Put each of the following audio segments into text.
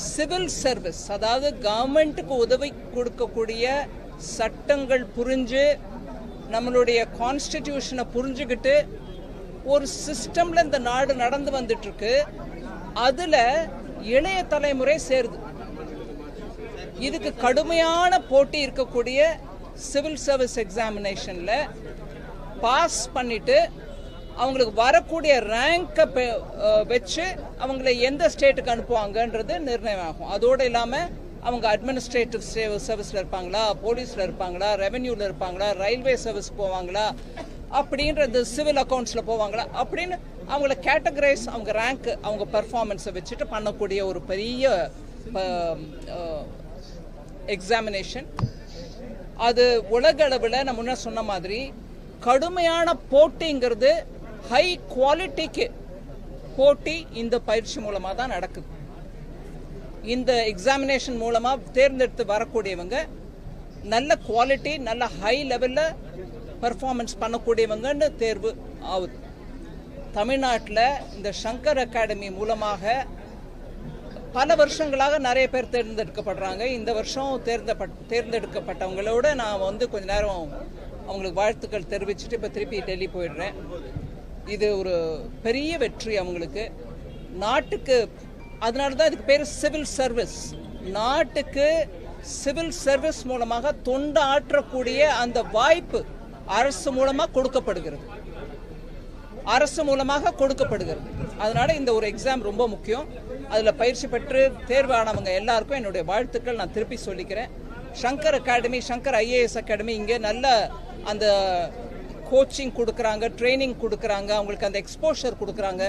Civil service, அதாவது கவர்மெண்ட்டுக்கு உதவி கொடுக்கக்கூடிய சட்டங்கள் புரிஞ்சு நம்மளுடைய கான்ஸ்டிடியூஷனை புரிஞ்சுக்கிட்டு ஒரு சிஸ்டம்ல இந்த நாடு நடந்து வந்துட்டு இருக்கு. அதுல இளைய தலைமுறை சேருது. இதுக்கு கடுமையான போட்டி இருக்கக்கூடிய சிவில் சர்வீஸ் எக்ஸாமினேஷன்ல பாஸ் பண்ணிட்டு அவங்களுக்கு வரக்கூடிய ரேங்கை வச்சு அவங்கள எந்த ஸ்டேட்டுக்கு அனுப்புவாங்கன்றது நிர்ணயம் ஆகும். அதோடு இல்லாமல் அவங்க அட்மினிஸ்ட்ரேட்டிவ் சர்வீஸில் இருப்பாங்களா, போலீஸில் இருப்பாங்களா, ரெவென்யூவில் இருப்பாங்களா, ரயில்வே சர்வீஸ் போவாங்களா, அப்படின்றது சிவில் அக்கௌண்ட்ஸில் போவாங்களா அப்படின்னு அவங்கள கேட்டகரைஸ், அவங்க ரேங்க், அவங்க பர்ஃபார்மன்ஸை வச்சுட்டு பண்ணக்கூடிய ஒரு பெரிய எக்ஸாமினேஷன். அது உலக அளவில் நான் முன்ன சொன்ன மாதிரி கடுமையான போட்டிங்கிறது, ஹை குவாலிட்டிக்கு போட்டி இந்த பயிற்சி மூலமாக தான் நடக்குது. இந்த எக்ஸாமினேஷன் மூலமாக தேர்ந்தெடுத்து வரக்கூடியவங்க நல்ல குவாலிட்டி, நல்ல ஹை லெவலில் பர்ஃபார்மன்ஸ் பண்ணக்கூடியவங்கன்னு தேர்வு ஆகுது. தமிழ்நாட்டில் இந்த சங்கர் அகாடமி மூலமாக பல வருஷங்களாக நிறைய பேர் தேர்ந்தெடுக்கப்படுறாங்க. இந்த வருஷம் தேர்ந்தெடுக்கப்பட்டவங்களோட நான் கொஞ்ச நேரம் அவங்களுக்கு வாழ்த்துக்கள் தெரிவிச்சுட்டு இப்போ திருப்பி டெல்லி போயிடுறேன். இது ஒரு பெரிய வெற்றி அவங்களுக்கு, நாட்டுக்கு. அதனால தான் இதுக்கு பேர் சிவில் சர்வீஸ். நாட்டுக்கு சிவில் சர்வீஸ் மூலமாக தொண்டு ஆற்றக்கூடிய அந்த வாய்ப்பு அரசு மூலமாக கொடுக்கப்படுகிறது. அதனால இந்த ஒரு எக்ஸாம் ரொம்ப முக்கியம். அதில் பயிற்சி பெற்று தேர்வானவங்க எல்லாருக்கும் என்னுடைய வாழ்த்துக்கள் நான் திருப்பி சொல்லிக்கிறேன். Shankar academy, Shankar IAS academy இங்கே நல்ல அந்த கோச்சிங் கொடுக்குறாங்க, ட்ரைனிங் கொடுக்குறாங்க, அவங்களுக்கு அந்த எக்ஸ்போஷர் கொடுக்குறாங்க.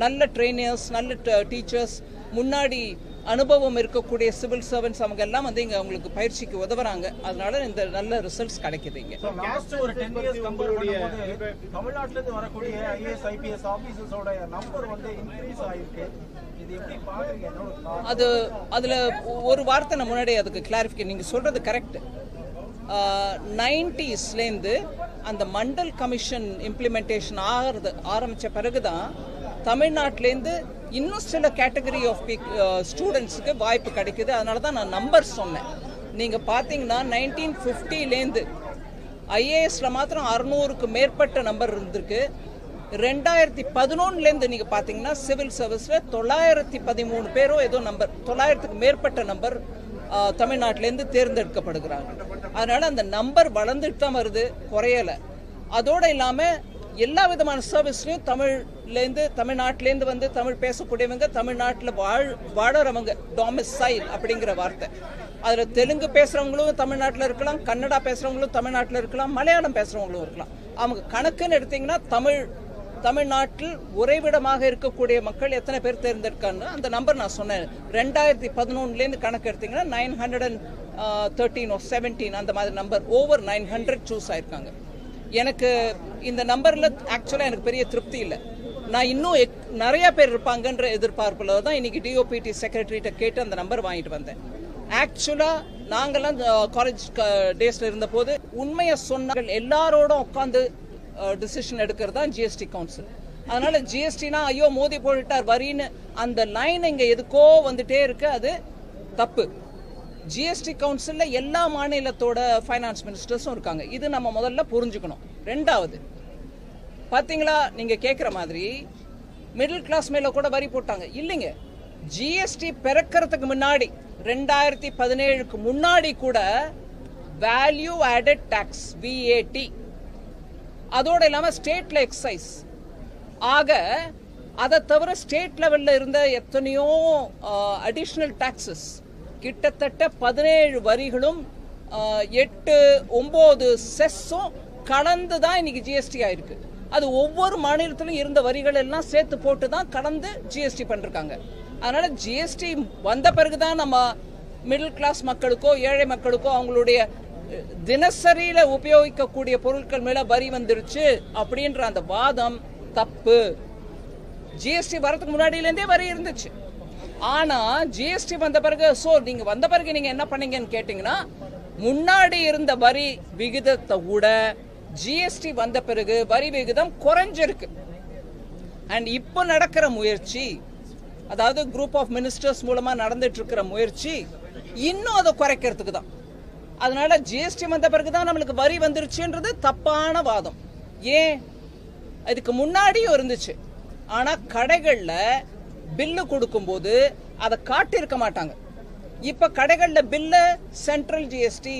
நல்ல ட்ரெயினர்ஸ், நல்ல டீச்சர்ஸ், முன்னாடி அனுபவம் இருக்கக்கூடிய சிவில் சர்வன்ட்ஸ் அவங்க எல்லாம் இங்கே அவங்களுக்கு பயிற்சிக்கு உதவுறாங்க. அதனால இந்த நல்ல ரிசல்ட்ஸ் கிடைக்குது. இங்கே தமிழ்நாட்டிலிருந்து வரக்கூடிய ஐஏஎஸ் ஐபிஎஸ் ஆபீசர்ஸோட நம்பர் இன்க்ரீஸ் ஆயிருக்கு. அதில் ஒரு வார்த்தை நான் முன்னாடி அதுக்கு கிளாரிஃபிகேஷன். நீங்கள் சொல்கிறது கரெக்ட். 90ஸ்லேருந்து அந்த மண்டல் கமிஷன் இம்ப்ளிமெண்டேஷன் ஆரம்பித்த பிறகு தான் தமிழ்நாட்டிலேருந்து இன்னும் சில கேட்டகரி ஆஃப் ஸ்டூடெண்ட்ஸுக்கு வாய்ப்பு கிடைக்குது. அதனால தான் நான் நம்பர் சொன்னேன். நீங்கள் பார்த்தீங்கன்னா 1950லேருந்து ஐஏஎஸில் மாத்திரம் 600க்கு மேற்பட்ட நம்பர் இருந்திருக்கு. 2011லேருந்து நீங்கள் பார்த்தீங்கன்னா சிவில் சர்வீஸில் 913 பேரோ ஏதோ நம்பர், 900க்கு மேற்பட்ட நம்பர் தமிழ்நாட்டிலேருந்து தேர்ந்தெடுக்கப்படுகிறாங்க. அதனால் அந்த நம்பர் வளர்ந்துட்டு தான் வருது, குறையலை. அதோடு இல்லாமல் எல்லா விதமான சர்வீஸ்லையும் தமிழ்நாட்டிலேருந்து தமிழ் பேசக்கூடியவங்க, தமிழ்நாட்டில் வாழறவங்க, டாமிசைல் அப்படிங்கிற வார்த்தை. அதில் தெலுங்கு பேசுகிறவங்களும் தமிழ்நாட்டில் இருக்கலாம், கன்னடா பேசுகிறவங்களும் தமிழ்நாட்டில் இருக்கலாம், மலையாளம் பேசுகிறவங்களும் இருக்கலாம். அவங்க கணக்குன்னு எடுத்திங்கன்னா தமிழ்நாட்டில் உறைவிடமாக இருக்கக்கூடிய மக்கள் எத்தனை பேர் தேர்ந்தெடுக்காங்க அந்த நம்பர் நான் சொன்னேன். 2011லேருந்து கணக்கு எடுத்திங்கன்னா 913 or 17 அந்த மாதிரி நம்பர், ஓவர் 900 சூஸ் ஆயிருக்காங்க. எனக்கு இந்த நம்பரில் ஆக்சுவலாக எனக்கு பெரிய திருப்தி இல்லை. நான் இன்னும் நிறையா பேர் இருப்பாங்கன்ற எதிர்பார்ப்பில் தான் இன்றைக்கி டிஓபிடி செக்ரட்டரிகிட்ட கேட்டு அந்த நம்பர் வாங்கிட்டு வந்தேன். ஆக்சுவலாக நாங்கள்லாம் காலேஜ் டேஸில் இருந்தபோது உண்மையை சொன்னார்கள், எல்லாரோட உட்காந்து டிசிஷன் எடுக்கிறது தான் ஜிஎஸ்டி கவுன்சில். அதனால ஜிஎஸ்டினா ஐயோ மோதி போட்டுட்டார் வரின்னு அந்த லைன் இங்கே எதுக்கோ வந்துட்டே இருக்கு, அது தப்பு. ஜிஎஸ்டி கவுன்சிலில் எல்லா மாநிலத்தோட ஃபைனான்ஸ் மினிஸ்டர்ஸும் இருக்காங்க. இது நம்ம முதல்ல புரிஞ்சுக்கணும். ரெண்டாவது பார்த்தீங்களா, நீங்கள் கேட்குற மாதிரி மிடில் கிளாஸ் மேலே கூட வரி போட்டாங்க இல்லைங்க. ஜிஎஸ்டி பிறக்கிறதுக்கு முன்னாடி 2017க்கு முன்னாடி கூட வேல்யூ ஆடட் டாக்ஸ் VAT, அதோடு இல்லாமல் ஸ்டேட்ல எக்ஸைஸ் ஆக, அதை தவிர ஸ்டேட் லெவலில் இருந்த எத்தனையோ அடிஷ்னல் டாக்ஸஸ், கிட்டத்தட்ட 17 வரிகளும் 8-9 செஸ்ஸும் கலந்து தான் இன்னைக்கு ஜிஎஸ்டி ஆயிருக்கு. அது ஒவ்வொரு மாநிலத்திலும் இருந்த வரிகள் எல்லாம் சேர்த்து போட்டு தான் கலந்து ஜிஎஸ்டி பண்ணிருக்காங்க. அதனால ஜிஎஸ்டி வந்த பிறகுதான் நம்ம மிடில் கிளாஸ் மக்களுக்கோ ஏழை மக்களுக்கோ அவங்களுடைய தினசரியில உபயோகிக்கக்கூடிய பொருட்கள் மேல வரி வந்துருச்சு அப்படின்ற அந்த வாதம் தப்பு. ஜிஎஸ்டி வரதுக்கு முன்னாடியிலேருந்தே வரி இருந்துச்சு. ஆனா ஜிஎஸ்டி வந்த பிறகு நீங்க வந்த பிறகு நீங்க என்ன பண்ணீங்கன்னு கேட்டீங்கன்னா, முன்னாடி இருந்த வரி விகிதத்தை விட ஜிஎஸ்டி வந்த பிறகு வரி விகிதம் குறைஞ்சிருக்கு. அண்ட் இப்போ நடக்கிற முயற்சி, அதாவது குரூப் ஆஃப் மினிஸ்டர்ஸ் மூலமா நடந்துட்டு இருக்கிற முயற்சி இன்னும் அதை குறைக்கிறதுக்கு தான். அதனால ஜிஎஸ்டி வந்த பிறகுதான் நம்மளுக்கு வரி வந்துருச்சுன்றது தப்பான வாதம். ஏன், இதுக்கு முன்னாடியும் இருந்துச்சு. ஆனா கடைகள்ல பில்லு கொடுக்கும்போது அதை காட்டியிருக்க மாட்டாங்க. இப்ப கடைகள்ல பில்ல சென்ட்ரல் ஜிஎஸ்டி,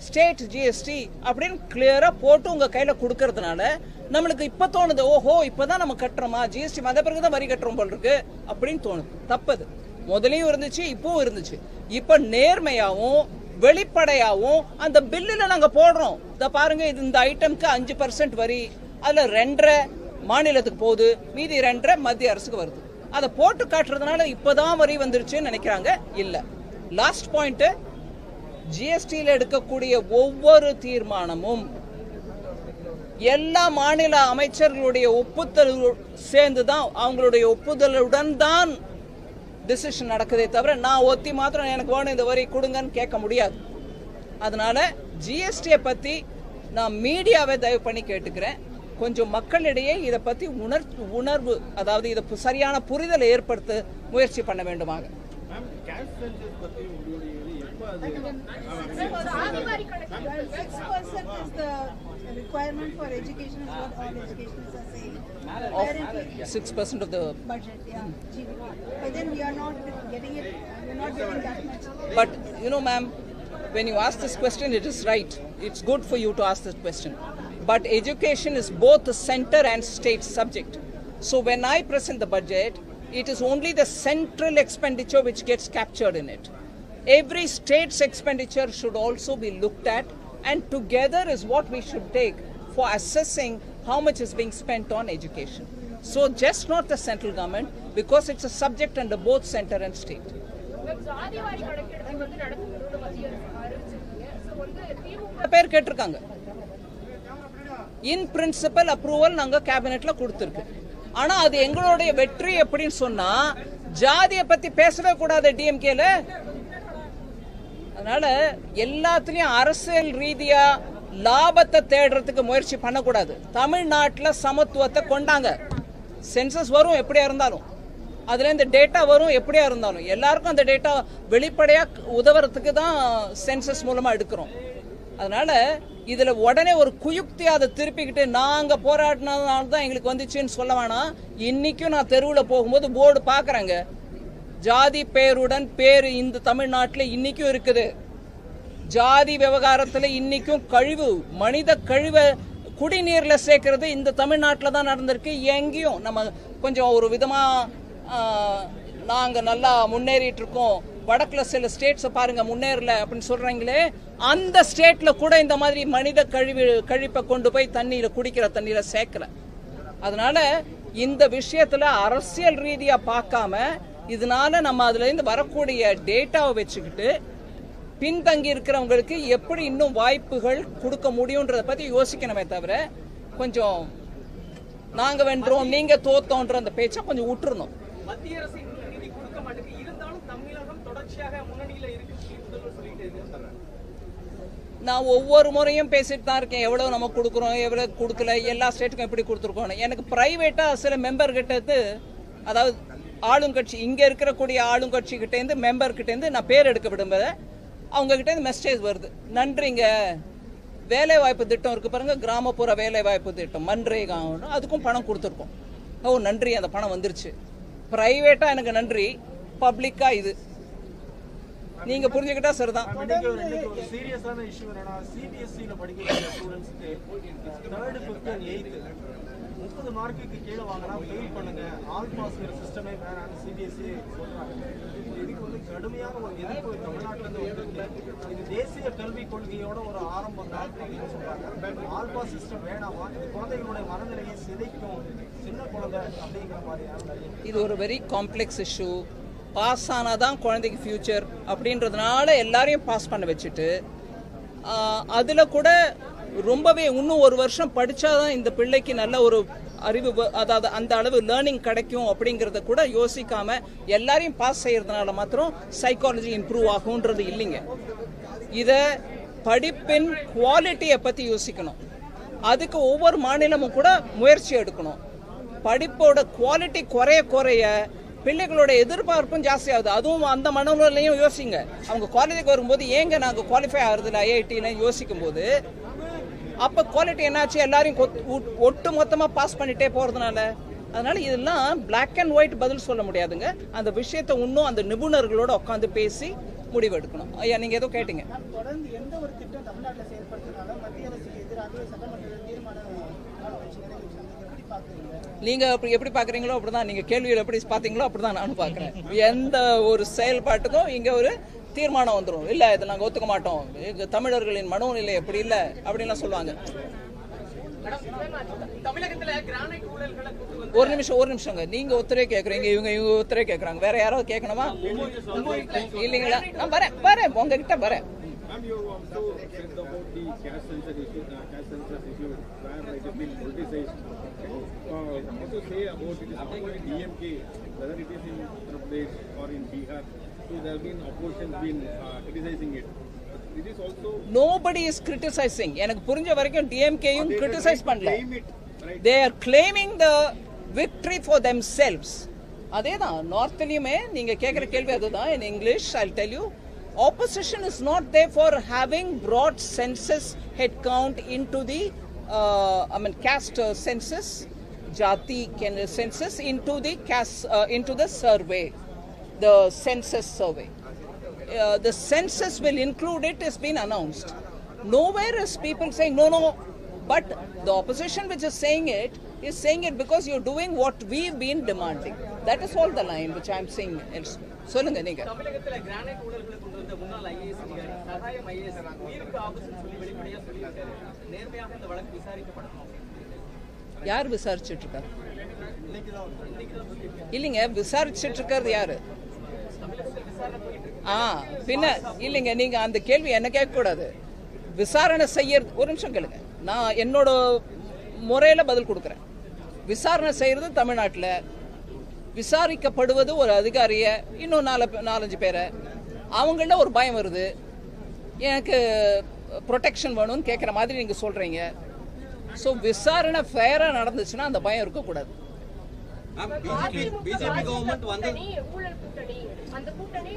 ஸ்டேட் ஜிஎஸ்டி அப்படின்னு கிளியரா போட்டு உங்க கையில கொடுக்கறதுனால நம்மளுக்கு இப்ப தோணுது, ஓஹோ இப்பதான் நம்ம கட்டுறோமா, ஜிஎஸ்டி வந்த பிறகுதான் வரி கட்டுறோம் போல் இருக்கு அப்படின்னு தோணுது. தப்பது. முதலையும் இருந்துச்சு, இப்பவும் இருந்துச்சு. இப்ப நேர்மையாவும் வெளிப்படையாவும் அந்த பில்லுல நாங்க போடுறோம். இத பாருங்க, இது இந்த ஐட்டம்க்கு 5% வரி, அதுல 2.5 மாநிலத்துக்கு போகுது, மீதி 2.5 மத்திய அரசுக்கு வருது. அதை போட்டு காட்டுறதுனால இப்பதான் வரி வந்துருச்சுன்னு நினைக்கிறாங்க. இல்ல. லாஸ்ட் பாயிண்ட், ஜிஎஸ்டியில் எடுக்கக்கூடிய ஒவ்வொரு தீர்மானமும் எல்லா மாநில அமைச்சர்களுடைய ஒப்புதல் சேர்ந்துதான், அவங்களுடைய ஒப்புதலுடன் தான் டிசிஷன் நடக்குதே தவிர நான் ஒத்தி மாத்திரம் எனக்கு வேணும் இந்த வரி கொடுங்கன்னு கேட்க முடியாது. அதனால ஜிஎஸ்டியை பத்தி நான் மீடியாவை தயவு பண்ணி கேட்டுக்கிறேன், கொஞ்சம் மக்களிடையே இதை பத்தி உணர்வு, அதாவது இதை சரியான புரிதலை ஏற்படுத்த முயற்சி பண்ண வேண்டுமாக. Requirement for education is what all educationists are saying. 6% of the budget, yeah, GDP. But then we are not getting it. We are not getting that much. But you know, ma'am, when you ask this question, it is right. It's good for you to ask this question. But education is both the center and state subject. So when I present the budget, it is only the central expenditure which gets captured in it. Every state's expenditure should also be looked at, and together is what we should take for assessing how much is being spent on education. So just not the central government, because it's a subject under both center and state. பேர் கேட்டிருக்காங்க. இன் principal approval நாங்க கேபினெட்ல கொடுத்திருக்கு. ஆனா அது எங்களுடைய வெற்றி எப்படின்னு சொன்னா, ஜாதியை பத்தி பேசவே கூடாது டிஎம்கேல. அதனால எல்லாத்துலயும் அரசியல் ரீதியா லாபத்தை தேடுறதுக்கு முயற்சி பண்ணக்கூடாது. தமிழ்நாட்டில் சமத்துவத்தை கொண்டாங்க. சென்சஸ் வரும் எப்படியா இருந்தாலும், அதுல இந்த டேட்டா வரும் எப்படியா இருந்தாலும், எல்லாருக்கும் அந்த டேட்டா வெளிப்படையா உதவுறதுக்கு தான் சென்சஸ் மூலமா எடுக்கிறோம். அதனால இதுல உடனே ஒரு குயுக்தி அதை திருப்பிக்கிட்டு நாங்க போராடினதுனால தான் எங்களுக்கு வந்துச்சுன்னு சொல்ல வேணாம். இன்னைக்கும் நான் தெருவில் போகும்போது போர்டு பாக்குறேங்க, ஜாதி பேருடன் பேரு இந்த தமிழ்நாட்டில் இன்னைக்கும் இருக்குது. ஜாதி விவகாரத்தில் இன்னைக்கும் கழிவு, மனித கழிவை குடிநீர்ல சேர்க்கறது இந்த தமிழ்நாட்டில் தான் நடந்திருக்கு. எங்கேயும் நம்ம கொஞ்சம் ஒரு விதமா நாங்க நல்லா முன்னேறிட்டு இருக்கோம், வடக்குல சில ஸ்டேட்ஸ் பாருங்க முன்னேறல அப்படின்னு சொல்றாங்களே, அந்த ஸ்டேட்ல கூட இந்த மாதிரி மனித கழிப்பை கொண்டு போய் தண்ணீரை, குடிக்கிற தண்ணீரை சேர்க்கல. அதனால இந்த விஷயத்துல அரசியல் ரீதியா பார்க்காம, இதனால நம்ம அதுல இருந்து வரக்கூடிய டேட்டாவை வச்சுக்கிட்டு பின்தங்கி இருக்கிறவங்களுக்கு எப்படி இன்னும் வாய்ப்புகள் கொடுக்க முடியும்ன்றத பத்தி யோசிக்கணுமே தவிர, கொஞ்சம் நாங்க வென்றோம் நீங்க தோத்தோன்ற அந்த பேச்சை கொஞ்சம் விட்டுறணும். மத்திய அரசு நிதி கொடுக்க மாட்டேங்குது, இருந்தாலும் தமிழகம் தொடர்ச்சியாக முன்னணியில இருக்கு சொல்லிட்டு நான் ஒவ்வொரு முறையும் பேசிட்டு தான் இருக்கேன், எவ்வளவு நம்ம கொடுக்குறோம் எவ்வளவு கொடுக்கல, எல்லா ஸ்டேட்டுக்கும் எப்படி கொடுத்துருக்கோம். எனக்கு பிரைவேட்டா சில மெம்பர் கிட்ட, அதாவது ஆளுங்கட்சி இங்க இருக்கக்கூடிய ஆளுங்கட்சி கிட்ட இருந்து மெம்பர் கிட்ட இருந்து நான் பேர் எடுக்க விடும்போது அவங்க கிட்ட இருந்து மெசேஜ் வருது, நன்றிங்க வேலை வாய்ப்பு திட்டம் இருக்கு பாருங்க, கிராமப்புற வேலை வாய்ப்பு திட்டம் மன்ரேகா, அதுக்கும் பணம் கொடுத்துருக்கோம். ஓ நன்றி, அந்த பணம் வந்துருச்சு. பிரைவேட்டா எனக்கு நன்றி, பப்ளிக்கா இது நீங்க புரிஞ்சுக்கிட்டா சரிதான். ஒரு சீரியஸான இஷ்யூ என்னன்னா, சிபிஎஸ்சில படிக்கிற ஸ்டூடெண்ட்ஸ்க்கு 3rd 5th and 8th 30 மார்க்குக்கு கீழே வாங்கினா ஃபெயில் பண்ணுங்க, ஆல் பாஸ்ங்கிற சிஸ்டமே வேணாம்னு சிபிஎஸ்சி சொல்றாங்க. இதுக்கு வந்து கடுமையான ஒரு எதிர்ப்பு தமிழ்நாட்டில இருந்து வந்திருக்கு. இது தேசிய கல்விக் கொள்கையோட ஒரு ஆரம்பம் தான் அப்படின்னு சொல்றாங்க. ஆல் பாஸ் சிஸ்டம் வேணாமா, இது குழந்தைகளுடைய மனநிலையை சிதைக்கும், சின்ன குழந்தை அப்படிங்கிற மாதிரியான. இது ஒரு வெரி காம்ப்ளெக்ஸ் இஷ்யூ. பாஸ் ஆனாதான் குழந்தைக்கு ஃபியூச்சர் அப்படின்றதுனால எல்லாரையும் பாஸ் பண்ண வச்சுட்டு, அதில் கூட ரொம்பவே இன்னும் ஒரு வருஷம் படித்தாதான் இந்த பிள்ளைக்கு நல்ல ஒரு அறிவு, அதாவது அந்த அளவு லேர்னிங் கிடைக்கும் அப்படிங்கிறத கூட யோசிக்காம எல்லாரையும் பாஸ் செய்யறதுனால மாத்திரம் சைக்காலஜி இம்ப்ரூவ் ஆகும்ன்றது இல்லைங்க. இதை படிப்பின் குவாலிட்டியை பற்றி யோசிக்கணும். அதுக்கு ஒவ்வொரு மாநிலமும் கூட முயற்சி எடுக்கணும். படிப்போட குவாலிட்டி குறைய குறைய பிள்ளைகளோட எதிர்பார்ப்பும் ஜாஸ்தியாகுது. அதுவும் அந்த மனநிலையும் யோசிங்க. அவங்க காலேஜுக்கு வரும்போது ஏங்க நாங்கள் குவாலிஃபை ஆகுறதில்ல ஐஐடின்னு யோசிக்கும் போது அப்போ குவாலிட்டி என்னாச்சு, எல்லாரையும் ஒட்டு மொத்தமாக பாஸ் பண்ணிட்டே போகிறதுனால. அதனால இதெல்லாம் பிளாக் அண்ட் ஒயிட் பதில் சொல்ல முடியாதுங்க. அந்த விஷயத்தை இன்னும் அந்த நிபுணர்களோட உட்காந்து பேசி முடிவெடுக்கணும். ஐயா நீங்கள் ஏதோ கேட்டீங்க. தொடர்ந்து எந்த ஒரு திட்டம் தமிழ்நாட்டில் செயல்படுத்தினாலும் மத்திய அரசுக்கு எதிராக சட்டமன்றத்தில் தீர்மானம் எப்படி பார்க்குறீங்க? நீங்க எப்படி பாக்குறீங்களோ அப்படிதான், நீங்க கேள்வியில் எப்படி பாத்தீங்களோ அப்படிதான் நானும் பாக்குறேன். எந்த ஒரு செயல்பாட்டுக்கும் இங்க ஒரு தீர்மானம் வந்துடும். இல்ல இதை நாங்க ஒத்துக்க மாட்டோம், தமிழர்களின் மனோநிலை எப்படி இல்ல அப்படின்லாம் சொல்லுவாங்க. ஒரு நிமிஷங்க, நீங்க ஒருத்தரே கேக்குறீங்க, இவங்க ஒருத்தரே கேக்குறாங்க, வேற யாராவது கேட்கணுமா? இல்லைங்களா? நான் வரேன் உங்ககிட்ட வரேன். Ma'am, you also said about the caste census issue, where it has been politicized. What to say about it is not only DMK, whether it is in Uttar Pradesh or in Bihar, so there have been opposition been criticizing it. It is also nobody is criticizing. எனக்கு புரிஞ்ச வரைக்கும் DMK-யும் criticize பண்ணல. right? They are claiming the victory for themselves. அதேதான் நார்த்லயுமே நீங்க கேக்குற கேள்வி அதுதான். In English I'll tell you, opposition is not there for having brought census head count into the caste census, jati census into the caste into the survey, the census survey. The census will include it has been announced. Nowhere is people saying no, but the opposition which is saying it because you're doing what we've been demanding. That is all the line which I'm saying elsewhere. சொல்லுங்க நீங்க. தமிழகத்துல granite ஊழல்களை கொண்டு வந்த முன்னாள் IAS அதிகாரி சகாயம் IAS உயிருக்கு ஆபத்துன்னு சொல்லி வெளிப்படையா சொல்லியிருக்காரு. நேர்மையாக இந்த வழக்கு விசாரிக்கப்படணும். யார் விசாரிச்சுட்டு இருக்காரு? இல்லைங்க, விசாரிச்சுட்டு இருக்கிறது யாரு? பின்ன இல்லைங்க, நீங்க அந்த கேள்வி என்ன கேட்க கூடாது. விசாரணை செய்யறது, ஒரு நிமிஷம் கேளுங்க, நான் என்னோட முறையில பதில் கொடுக்குறேன். விசாரணை செய்யறது தமிழ்நாட்டில், விசாரிக்கப்படுவது ஒரு அதிகாரிய, இன்னும் 4-5 பேரை. அவங்கள ஒரு பயம் வருது, எனக்கு ப்ரொடெக்ஷன் வேணும்னு கேட்குற மாதிரி நீங்கள் சொல்கிறீங்க. ஸோ விசாரணை ஃபேராக நடந்துச்சுன்னா அந்த பயம் இருக்கக்கூடாது. பிஜேபி கவர்மெண்ட் வந்து ஊழல் கூட்டணி, அந்த கூட்டணி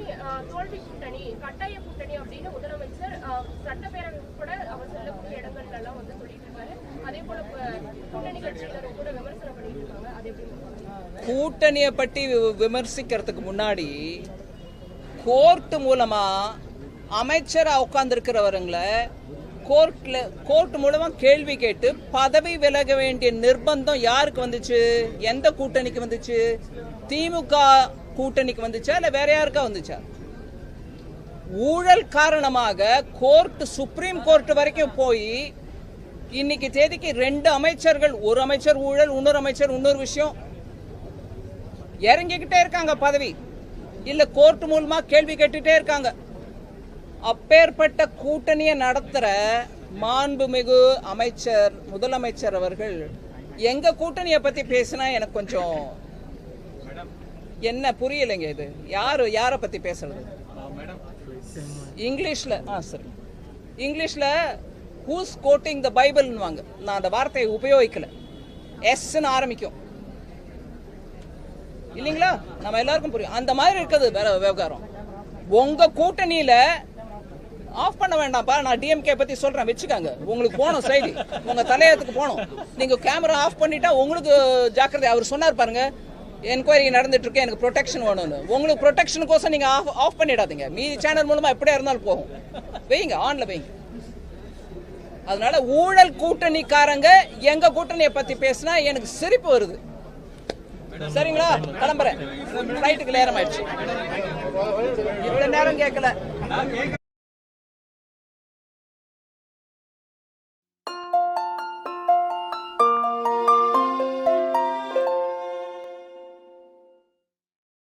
தோல்வி கூட்டணி, கட்டாய கூட்டணி அப்படின்னு முதலமைச்சர் சட்டப்பேரவை உட்பட அவர் செல்லக்கூடிய இடங்கள்ல எல்லாம் வந்து சொல்லிட்டு இருக்காரு. அதே போல கூட்டணி கட்சியினரும் கூட விமர்சனம் பண்ணிட்டு இருக்காங்க. அது எப்படி? கூட்டணியை பற்றி விமர்சிக்கிறதுக்கு முன்னாடி கோர்ட் மூலமா அமைச்சரா உட்கார்ந்துருக்கிறவங்களை கோர்ட் மூலமா கேள்வி கேட்டு பதவி விலக வேண்டிய நிர்பந்தம் யாருக்கு வந்துச்சு? எந்த கூட்டணிக்கு வந்துச்சு? திமுக கூட்டணிக்கு வந்துச்சா இல்ல வேற யாருக்கா வந்துச்சா? ஊழல் காரணமாக கோர்ட், சுப்ரீம் கோர்ட் வரைக்கும் போய் இன்னைக்கு தேதிக்கு 2 அமைச்சர்கள், ஒரு அமைச்சர் ஊழல், இன்னொரு அமைச்சர் இன்னொரு விஷயம், இறங்கிக்கிட்டே இருக்காங்க பதவி, இல்ல கோர்ட் மூலமா கேள்வி கேட்டுட்டே இருக்காங்க. அப்பேற்பட்ட கூட்டணியை நடத்துற மாண்புமிகு அமைச்சர், முதலமைச்சர் அவர்கள் எங்க கூட்டணியை பத்தி பேசினா எனக்கு கொஞ்சம் என்ன புரியலைங்க. இது யாரை பத்தி பேசுறது? இங்கிலீஷ்ல சரி, இங்கிலீஷ்ல ஹூஸ் கோட்டிங் த பைபிள்னு வாங்க. நான் அந்த வார்த்தையை உபயோகிக்கல. எஸ்ன்னு ஆரம்பிக்கும் இல்லைங்களா? நம்ம எல்லாருக்கும் புரியும். அந்த மாதிரி இருக்குது விவகாரம். உங்க கூட்டணியில ஆஃப் பண்ண வேண்டாம்ப்பா, நான் டிஎம்கே பத்தி சொல்றேன் வச்சுக்காங்க. உங்களுக்கு போனோம் செய்தி, உங்க தலையத்துக்கு போனோம். நீங்க கேமரா ஆஃப் பண்ணிட்டா உங்களுக்கு ஜாக்கிரதை. அவர் சொன்னார் பாருங்க, என்கொயரி நடந்துட்டு இருக்கு, எனக்கு ப்ரொடெக்ஷன் வேணும்னு. உங்களுக்கு ப்ரொடெக்ஷனுக்கோசம் நீங்க ஆஃப் பண்ணிடாதீங்க. மீதி சேனல் மூலமா எப்படியா இருந்தாலும் போகும், வைங்க, ஆன்ல வைங்க. அதனால ஊழல் கூட்டணிக்காரங்க எங்க கூட்டணியை பத்தி பேசினா எனக்கு சிரிப்பு வருது. சரிங்களா? கிளம்புறேன், ஃபிளைட்டுக்கு நேரம் ஆயிடுச்சு. இவ்வளவு நேரம் கேட்கல.